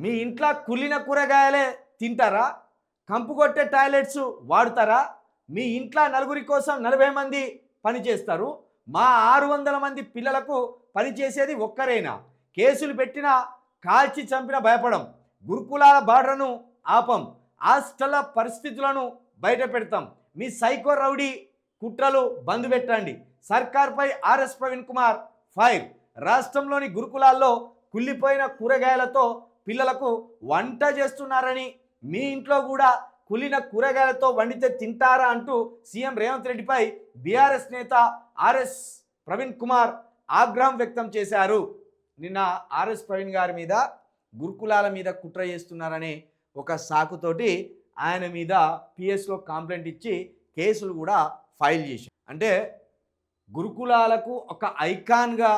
మీ ఇంట్లో కుళ్ళిన కూరగాయలే తింటారా? కంపు కొట్టే టాయిలెట్స్ వాడతారా? మీ ఇంట్లో నలుగురి కోసం 40 మంది పని చేస్తారు. మా 600 మంది పిల్లలకు పని చేసేది ఒక్కరేనా? కేసులు పెట్టినా కాల్చి చంపిన భయపడం. గురుకులాల బార్డర్ను ఆపం. హాస్టళ్ల పరిస్థితులను బయట పెడతాం. మీ సైకో రౌడీ కుట్రలు బంద్ పెట్టండి. సర్కార్పై ఆర్ఎస్ ప్రవీణ్ కుమార్ ఫైర్. రాష్ట్రంలోని గురుకులాల్లో కుళ్ళిపోయిన కూరగాయలతో పిల్లలకు వంట చేస్తున్నారని, మీ ఇంట్లో కూడా కుళ్ళిన కూరగాయలతో వండితే తింటారా అంటూ సీఎం రేవంత్ రెడ్డిపై బీఆర్ఎస్ నేత ఆర్ఎస్ ప్రవీణ్ కుమార్ ఆగ్రహం వ్యక్తం చేశారు. నిన్న ఆర్ఎస్ ప్రవీణ్ గారి మీద గురుకులాల మీద కుట్ర చేస్తున్నారనే ఒక సాకుతోటి ఆయన మీద పిఎస్లో కంప్లైంట్ ఇచ్చి కేసులు కూడా ఫైల్ చేశారు. అంటే గురుకులాలకు ఒక ఐకాన్గా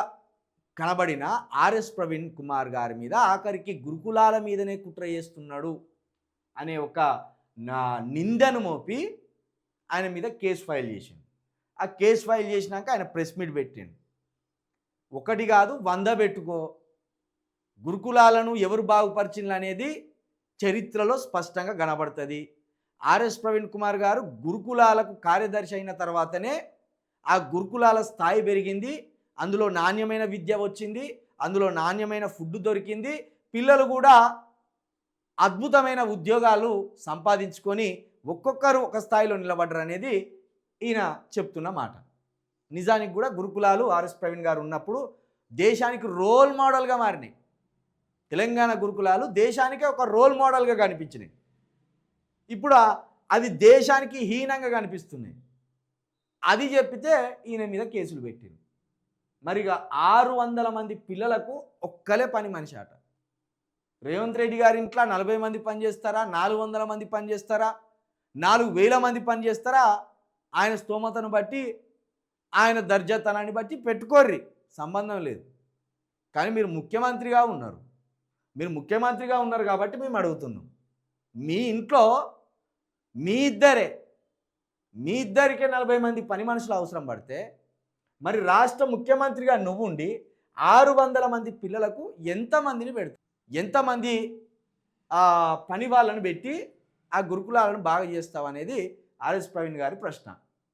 కనబడిన ఆర్ఎస్ ప్రవీణ్ కుమార్ గారి మీద ఆఖరికి గురుకులాల మీదనే కుట్ర చేస్తున్నాడు అనే ఒక నిందను మోపి ఆయన మీద కేసు ఫైల్ చేసిండు. ఆ కేసు ఫైల్ చేసినాక ఆయన ప్రెస్ మీట్ పెట్టిండు. ఒకటి కాదు 100 పెట్టుకో. గురుకులాలను ఎవరు బాగుపరిచిండ్రు అనేది చరిత్రలో స్పష్టంగా కనబడుతుంది. ఆర్ఎస్ ప్రవీణ్ కుమార్ గారు గురుకులాలకు కార్యదర్శి అయిన తర్వాతనే ఆ గురుకులాల స్థాయి పెరిగింది. అందులో నాణ్యమైన విద్య వచ్చింది, అందులో నాణ్యమైన ఫుడ్ దొరికింది. పిల్లలు కూడా అద్భుతమైన ఉద్యోగాలు సంపాదించుకొని ఒక్కొక్కరు ఒక స్థాయిలో నిలబడ్డారు అనేది ఈయన చెప్తున్న మాట. నిజానికి కూడా గురుకులాలు ఆర్ఎస్ ప్రవీణ్ గారు ఉన్నప్పుడు దేశానికి రోల్ మోడల్గా మారినాయి. తెలంగాణ గురుకులాలు దేశానికే ఒక రోల్ మోడల్గా కనిపించినాయి. ఇప్పుడు అది దేశానికి హీనంగా కనిపిస్తున్నాయి. అది చెప్పితే ఈయన మీద కేసులు పెట్టింది. మరిగా 600 మంది పిల్లలకు ఒక్కలే పని మనిషి అట. రేవంత్ రెడ్డి గారి ఇంట్లో 40 మంది పనిచేస్తారా, 400 మంది పనిచేస్తారా, 4000 మంది పనిచేస్తారా? ఆయన స్తోమతను బట్టి, ఆయన దర్జాతనాన్ని బట్టి పెట్టుకోర్రి, సంబంధం లేదు. కానీ మీరు ముఖ్యమంత్రిగా ఉన్నారు కాబట్టి మేము అడుగుతున్నాం. మీ ఇంట్లో మీ ఇద్దరికే 40 మంది పని మనుషులు అవసరం పడితే మరి రాష్ట్ర ముఖ్యమంత్రిగా నువ్వుండి 600 మంది పిల్లలకు ఎంతమందిని పెడతావు? ఎంతమంది పని వాళ్ళని పెట్టి ఆ గురుకులాలను బాగా చేస్తావు అనేది ఆర్ఎస్ ప్రవీణ్ గారి ప్రశ్న.